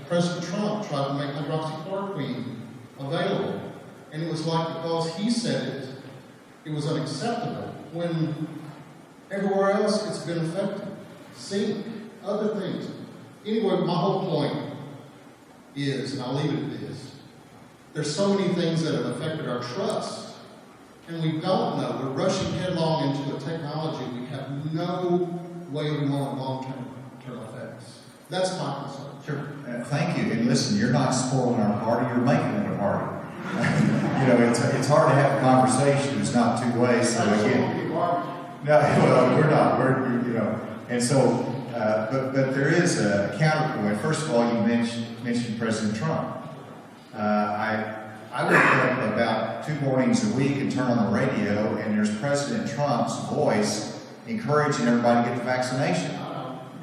President Trump tried to make hydroxychloroquine available, and it was like, because he said it was unacceptable, when everywhere else it's been effective. Zinc, other things. Anyway, my whole point is, and I'll leave it at this, there's so many things that have affected our trust, and we don't know. We're rushing headlong into a technology we have no way of knowing long-term effects. That's my concern. Sure. Thank you. And listen, you're not spoiling our party, you're making it a party. It's hard to have a conversation. It's not two ways. So again, no, well, we're not. And so, but there is a counterpoint. First of all, you mentioned President Trump. I wake up about 2 mornings a week and turn on the radio, and there's President Trump's voice encouraging everybody to get the vaccination.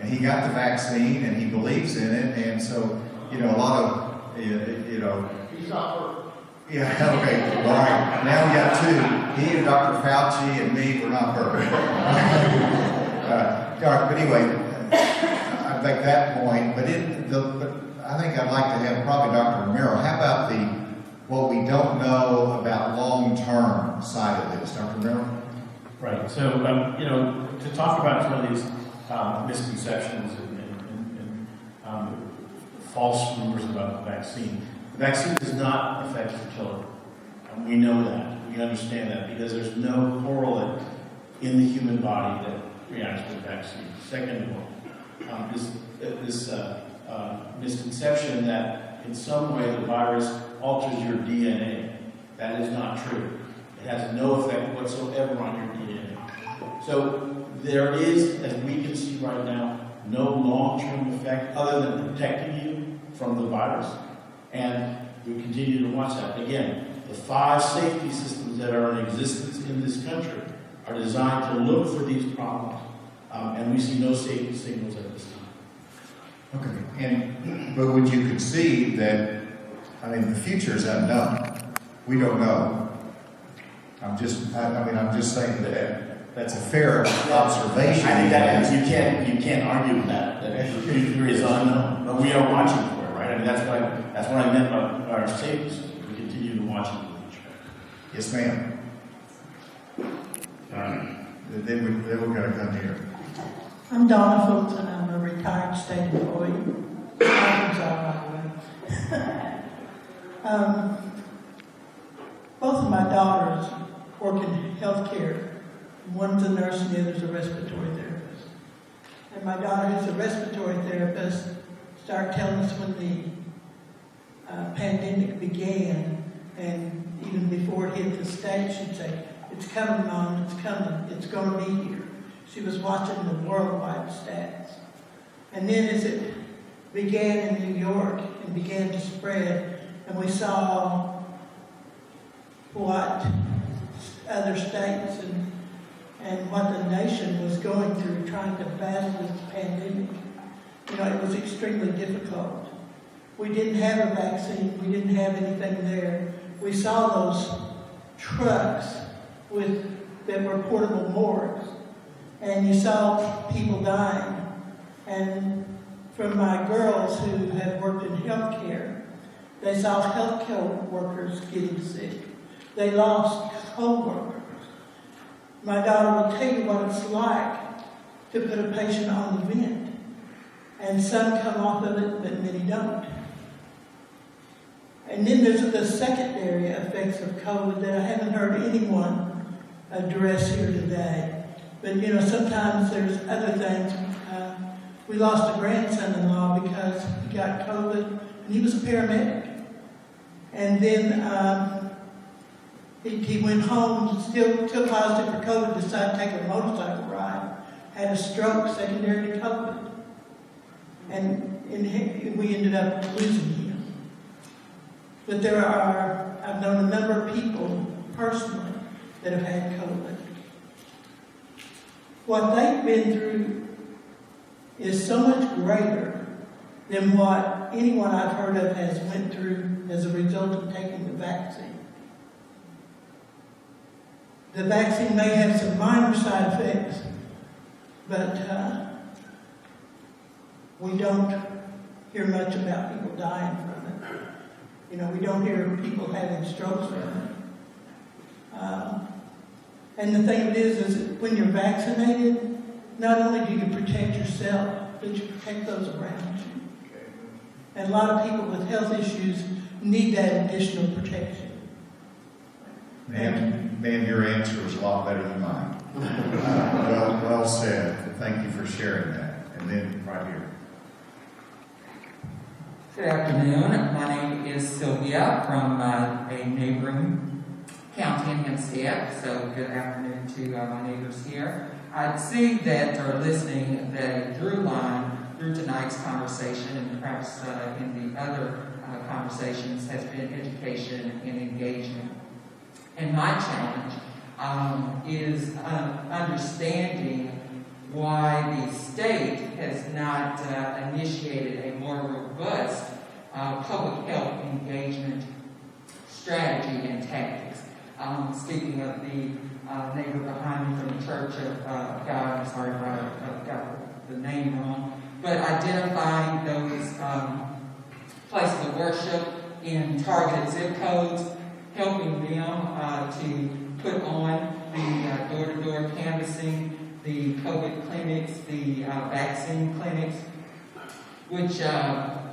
And he got the vaccine, and he believes in it, and so, a lot of, He's not perfect. Yeah, okay, all right. Now we got 2. He and Dr. Fauci and me, we're not perfect. But anyway, I make that point, but I think I'd like to have probably Dr. Romero. How about what we don't know about long-term side of this, Dr. Romero? Right. So, to talk about some of these misconceptions and false rumors about the vaccine. The vaccine does not affect fertility. And we know that. We understand that because there's no correlate in the human body that reacts to the vaccine. Second of all, this misconception that in some way the virus alters your DNA. That is not true. It has no effect whatsoever on your DNA. So there is, as we can see right now, no long-term effect other than protecting you from the virus. And we continue to watch that. Again, the 5 safety systems that are in existence in this country are designed to look for these problems. And we see no safety signals at this time. Okay. But would you concede that, the future is unknown? We don't know. I'm just saying that that's a fair observation. I think that you can't argue with that. That the future is unknown, but we are watching for it, right? That's what I meant by our safety system. We continue to watch it in the future. Yes, ma'am. Then we're going to come here. I'm Donna Fulton. I'm a retired state employee. Arkansas, by the way. Both of my daughters work in healthcare. One's a nurse and the other's a respiratory therapist. And my daughter, who's a respiratory therapist, started telling us when the pandemic began, and even before it hit the state, she'd say, "It's coming, Mom, it's coming, it's going to be here." She was watching the worldwide stats. And then as it began in New York and began to spread, and we saw what other states and what the nation was going through trying to battle this pandemic, you know, it was extremely difficult. We didn't have a vaccine. We didn't have anything there. We saw those trucks that were portable morgues, and you saw people dying. And from my girls who have worked in healthcare, they saw healthcare workers getting sick. They lost co-workers. My daughter will tell you what it's like to put a patient on the vent, and some come off of it, but many don't. And then there's the secondary effects of COVID that I haven't heard anyone address here today. But you know, sometimes there's other things. We lost a grandson-in-law because he got COVID, and he was a paramedic. And then he went home, still positive for COVID, decided to take a motorcycle ride, had a stroke secondary to COVID. And we ended up losing him. But I've known a number of people personally that have had COVID. What they've been through is so much greater than what anyone I've heard of has went through as a result of taking the vaccine. The vaccine may have some minor side effects, but we don't hear much about people dying from it. You know, we don't hear people having strokes from it. And the thing of it is that when you're vaccinated, not only do you protect yourself, but you protect those around you. And a lot of people with health issues need that additional protection. Ma'am, your answer was a lot better than mine. Well said. Thank you for sharing that. And then right here. Good afternoon. My name is Sylvia from a neighboring county in Hempstead. So good afternoon to my neighbors here. I'd see that, or listening, that a through line through tonight's conversation and perhaps in the other conversations has been education and engagement. And my challenge is understanding why the state has not initiated a more robust public health engagement strategy and tactics. Speaking of the neighbor behind me from the Church of God, I'm sorry if I got the name wrong, but identifying those places of worship in targeted zip codes, helping them to put on the door-to-door canvassing, the COVID clinics, the vaccine clinics, which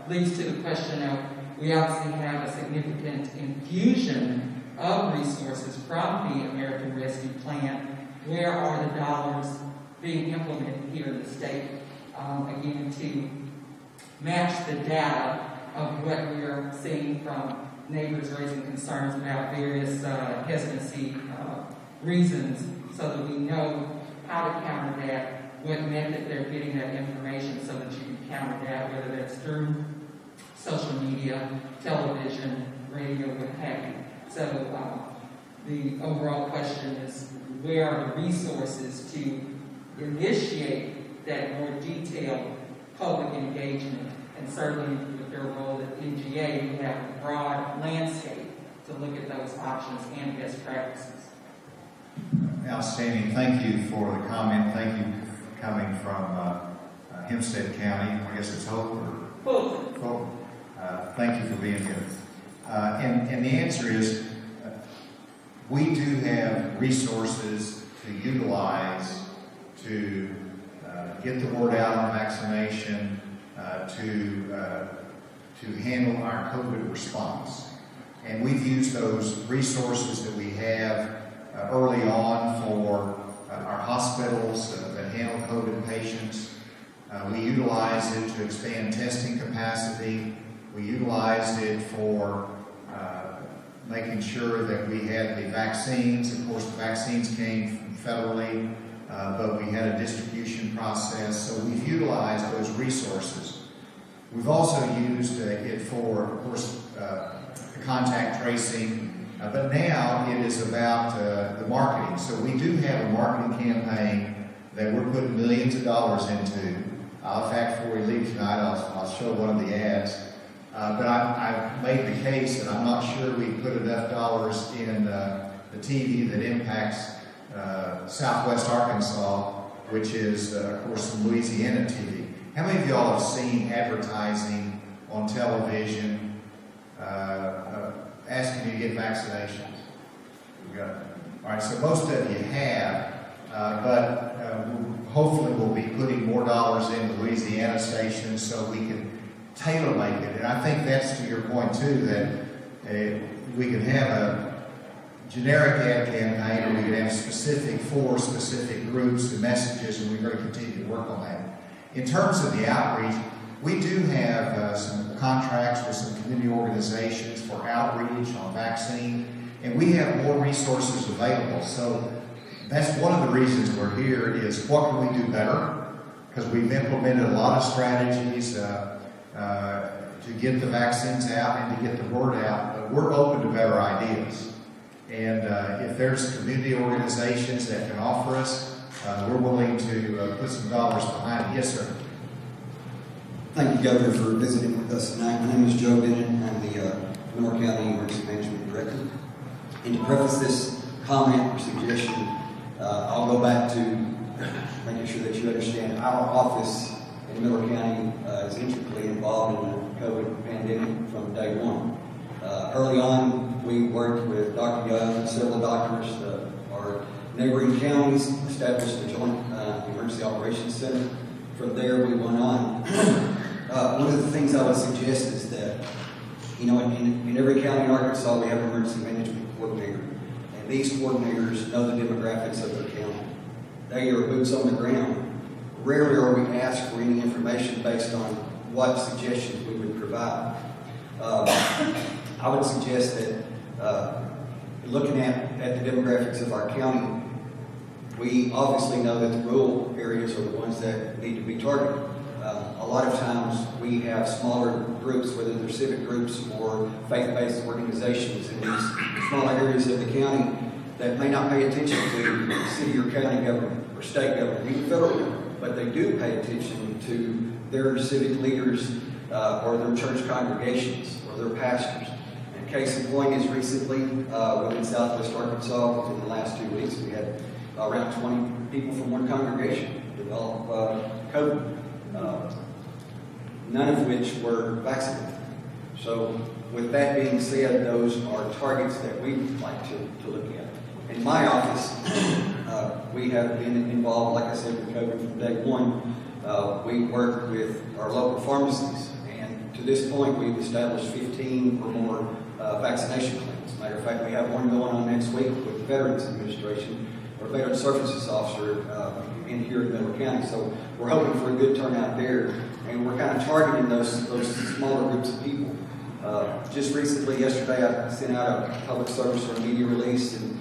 leads to the question of, we obviously have a significant infusion of resources from the American Rescue Plan. Where are the dollars being implemented here in the state? Again, to match the data of what we are seeing from neighbors raising concerns about various hesitancy reasons, so that we know how to counter that, what method they're getting that information, so that you can counter that, whether that's through social media, television, radio, what have you. So the overall question is, where are the resources to initiate that more detailed public engagement? And certainly with their role at NGA, we have a broad landscape to look at those options and best practices. Outstanding. Thank you for the comment. Thank you for coming from Hempstead County. I guess it's Hope or Fulton. Thank you for being here. And the answer is, we do have resources to utilize to get the word out on vaccination, to handle our COVID response. And we've used those resources that we have early on for our hospitals that handle COVID patients. We utilized it to expand testing capacity. We utilized it for making sure that we had the vaccines. Of course, the vaccines came from federally, but we had a distribution process. So we've utilized those resources. We've also used it for, of course, the contact tracing, but now it is about the marketing. So we do have a marketing campaign that we're putting millions of dollars into. In fact, before we leave tonight, I'll show one of the ads. But I've made the case that I'm not sure we put enough dollars in the TV that impacts Southwest Arkansas, which is, of course, the Louisiana TV. How many of y'all have seen advertising on television asking you to get vaccinations? You got it. All right, so most of you have, but hopefully we'll be putting more dollars in the Louisiana stations so we can tailor-make it. And I think that's to your point too, that we can have a generic ad campaign, or we can have specific for specific groups and messages, and we're going to continue to work on that. In terms of the outreach, we do have some contracts with some community organizations for outreach on vaccine, and we have more resources available. So that's one of the reasons we're here, is what can we do better? Because we've implemented a lot of strategies to get the vaccines out and to get the word out, but we're open to better ideas. And if there's community organizations that can offer us, we're willing to put some dollars behind it. Yes, sir. Thank you, Governor, for visiting with us tonight. My name is Joe Bennett. I'm the Monroe County Emergency Management Director. And to preface this comment or suggestion, I'll go back to making sure that you understand our office in Miller County is intricately involved in the COVID pandemic from day one. Early on, we worked with Dr. Young and several doctors. Our neighboring counties established a joint emergency operations center. From there, we went on. One of the things I would suggest is that, in every county in Arkansas, we have an emergency management coordinator. And these coordinators know the demographics of their county. They are boots on the ground. Rarely are we asked for any information based on what suggestions we would provide. I would suggest that looking at the demographics of our county, we obviously know that the rural areas are the ones that need to be targeted. A lot of times we have smaller groups, whether they're civic groups or faith-based organizations in these smaller areas of the county that may not pay attention to city or county government or state government, even federal government, but they do pay attention to their civic leaders or their church congregations or their pastors. And case in point is recently within Southwest Arkansas, within the last 2 weeks, we had around 20 people from one congregation develop COVID, none of which were vaccinated. So with that being said, those are targets that we like to look at. In my office, we have been involved, like I said, with COVID from day one. We work with our local pharmacies, and to this point, we've established 15 or more vaccination clinics. Matter of fact, we have one going on next week with the Veterans Administration, or Veteran Services Officer in here in Miller County. So we're hoping for a good turnout there, and we're kind of targeting those smaller groups of people. Just recently, yesterday, I sent out a public service or a media release and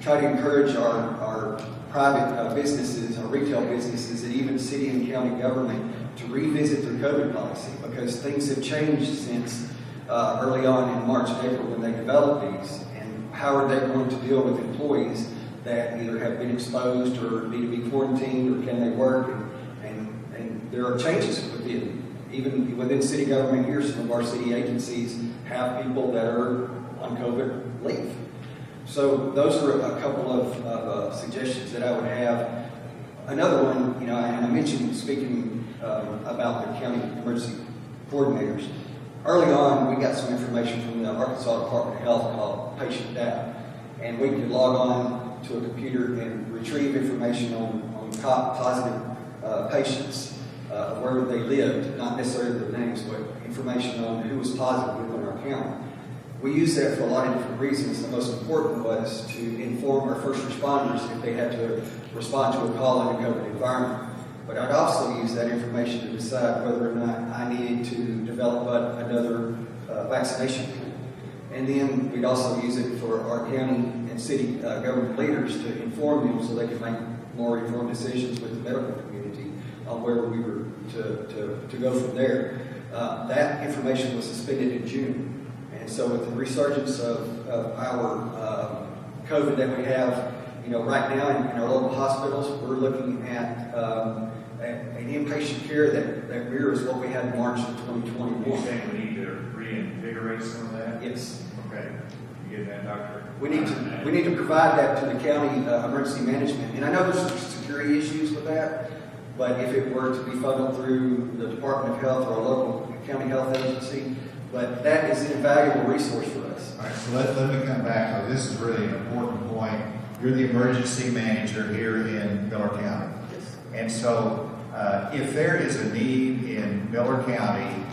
try to encourage our private businesses, our retail businesses, and even city and county government to revisit their COVID policy, because things have changed since early on in March and April when they developed these. And how are they going to deal with employees that either have been exposed or need to be quarantined, or can they work? And there are changes even within city government here. Some of our city agencies have people that are on COVID leave. So those are a couple of suggestions that I would have. Another one, and I mentioned speaking about the county emergency coordinators. Early on, we got some information from the Arkansas Department of Health called patient data, and we could log on to a computer and retrieve information on positive patients, wherever they lived, not necessarily their names, but information on who was positive within our county. We use that for a lot of different reasons. The most important was to inform our first responders if they had to respond to a call in a COVID environment. But I'd also use that information to decide whether or not I needed to develop another vaccination plan. And then we'd also use it for our county and city government leaders to inform them so they could make more informed decisions with the medical community on where we were to go from there. That information was suspended in June. And so with the resurgence of our COVID that we have, right now in our local hospitals, we're looking at an inpatient care that mirrors what we had in March of 2021. You're saying we need to reinvigorate some of that? Yes. Okay. You get that, Doctor? We need to provide that to the county emergency management. And I know there's some security issues with that, but if it were to be funneled through the Department of Health or a local county health agency, but that is an invaluable resource for us. All right, so let me come back. So this is really an important point. You're the emergency manager here in Miller County. Yes. And so if there is a need in Miller County,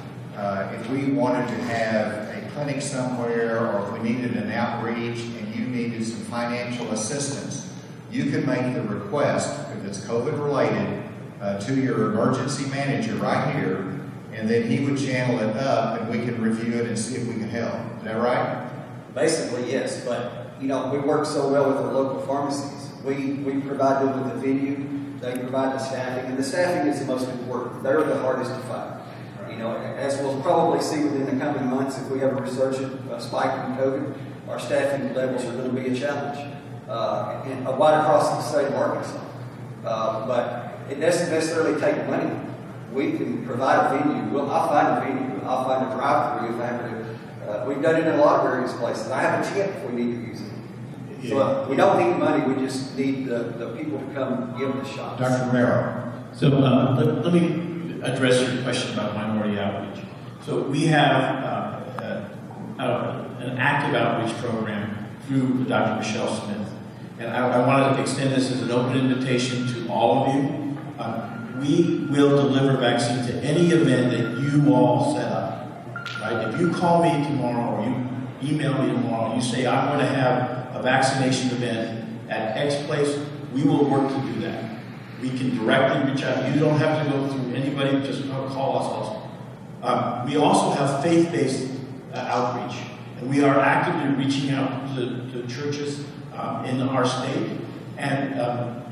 if we wanted to have a clinic somewhere, or if we needed an outreach and you needed some financial assistance, you could make the request, if it's COVID related, to your emergency manager right here, and then he would channel it up and we can review it and see if we can help. Is that right? Basically, yes, but we work so well with our local pharmacies. We provide them with the venue, they provide the staffing, and the staffing is the most important. They're the hardest to find. As we'll probably see within the coming months, if we have a resurgent spike in COVID, our staffing levels are going to be a challenge, and wide across the state of Arkansas. But it doesn't necessarily take money. We can provide a venue. I'll find a venue. I'll find a drive-through if I have to. We've done it in a lot of various places. I have a tip if we need to use it. So we don't need money. We just need the people to come give it a shot. Dr. Romero. So let me address your question about minority outreach. So we have an active outreach program through Dr. Michelle Smith. And I wanted to extend this as an open invitation to all of you. We will deliver vaccine to any event that you all set up. Right? If you call me tomorrow or you email me tomorrow and you say, I'm going to have a vaccination event at X place, we will work to do that. We can directly reach out. You don't have to go through anybody, just call us also. We also have faith-based outreach. And we are actively reaching out to churches in our state and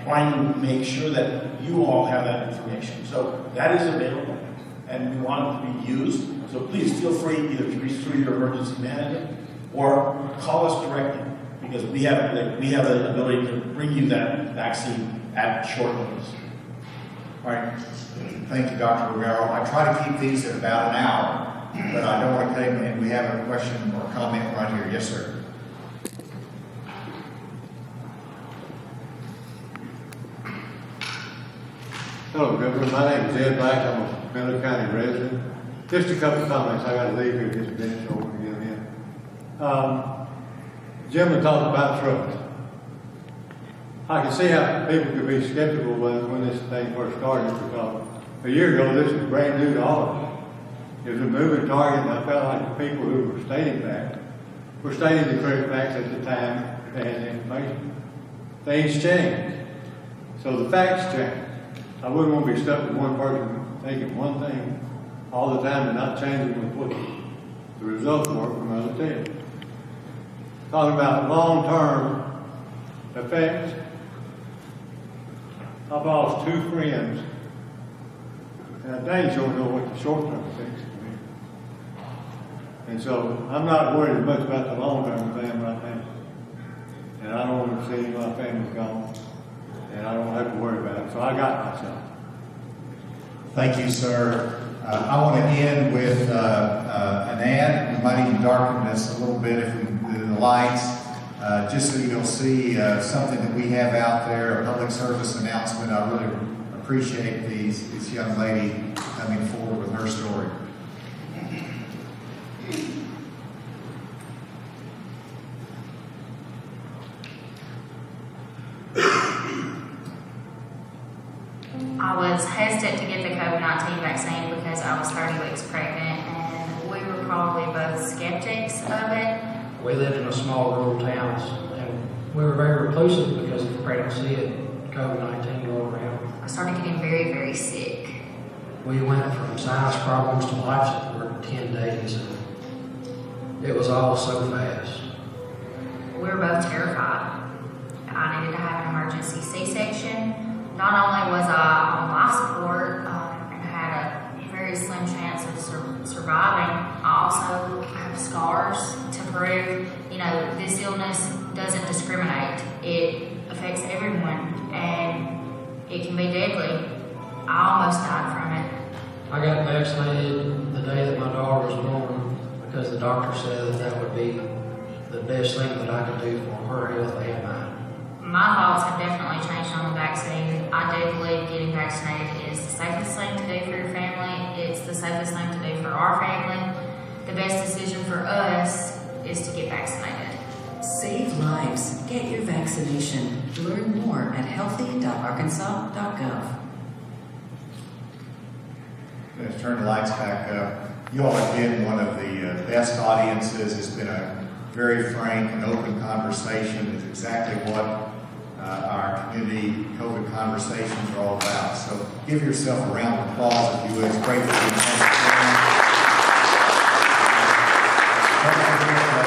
trying to make sure that you all have that information. So that is available and we want it to be used. So please feel free either to reach through your emergency manager or call us directly because we have the ability to bring you that vaccine at short notice. All right. Thank you, Dr. Romero. I try to keep these at about an hour, but I don't want to take, and we have a question or comment right here. Yes, sir. Hello, Governor. My name is Ed Black. I'm a Miller County resident. Just a couple of comments. I got to leave here just a minute so we can get them in. Gentleman talked about trust. I can see how people could be skeptical when this thing first started because a year ago this was brand new to all of us. It was a moving target and I felt like the people who were stating that were stating the correct facts at the time they had the information. Things changed. So the facts changed. I wouldn't want to be stuck with one person thinking one thing all the time and not changing with what the results were from other tests. Talking about long-term effects, I've lost two friends, and I dang sure know what the short-term effects can be. And so I'm not worried as much about the long-term with them right now. And I don't want to see my family gone, and I don't have to worry about it. So I got myself. Thank you, sir. I want to end with an ad. We might even darken this a little bit if we do the lights. Just so you'll see something that we have out there, a public service announcement. I really appreciate this young lady coming forward with her story. I was hesitant to get the COVID-19 vaccine because I was 30 weeks pregnant and we were probably both skeptics of it. We lived in a small rural town, and we were very reclusive because of the pregnancy and COVID-19 going around. I started getting very, very sick. We went from sinus problems to life support in 10 days, and it was all so fast. We were both terrified. I needed to have an emergency C-section. Not only was I on life support and had a very slim chance of surviving, I also have scars to prove, this illness doesn't discriminate. It affects everyone, and it can be deadly. I almost died from it. I got vaccinated the day that my daughter was born because the doctor said that would be the best thing that I could do for her health and mine. My thoughts have definitely changed on the vaccine. I do believe getting vaccinated is the safest thing to do for your family. It's the safest thing to do for our family. The best decision for us is to get vaccinated. Save lives. Get your vaccination. Learn more at healthy.arkansas.gov. Let's turn the lights back up. You all have been one of the best audiences. It's been a very frank and open conversation. It's exactly what our community COVID conversations are all about. So give yourself a round of applause if you would. It's great to be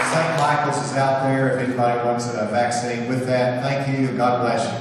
St. Michael's is out there if anybody wants a vaccine with that. Thank you. God bless you.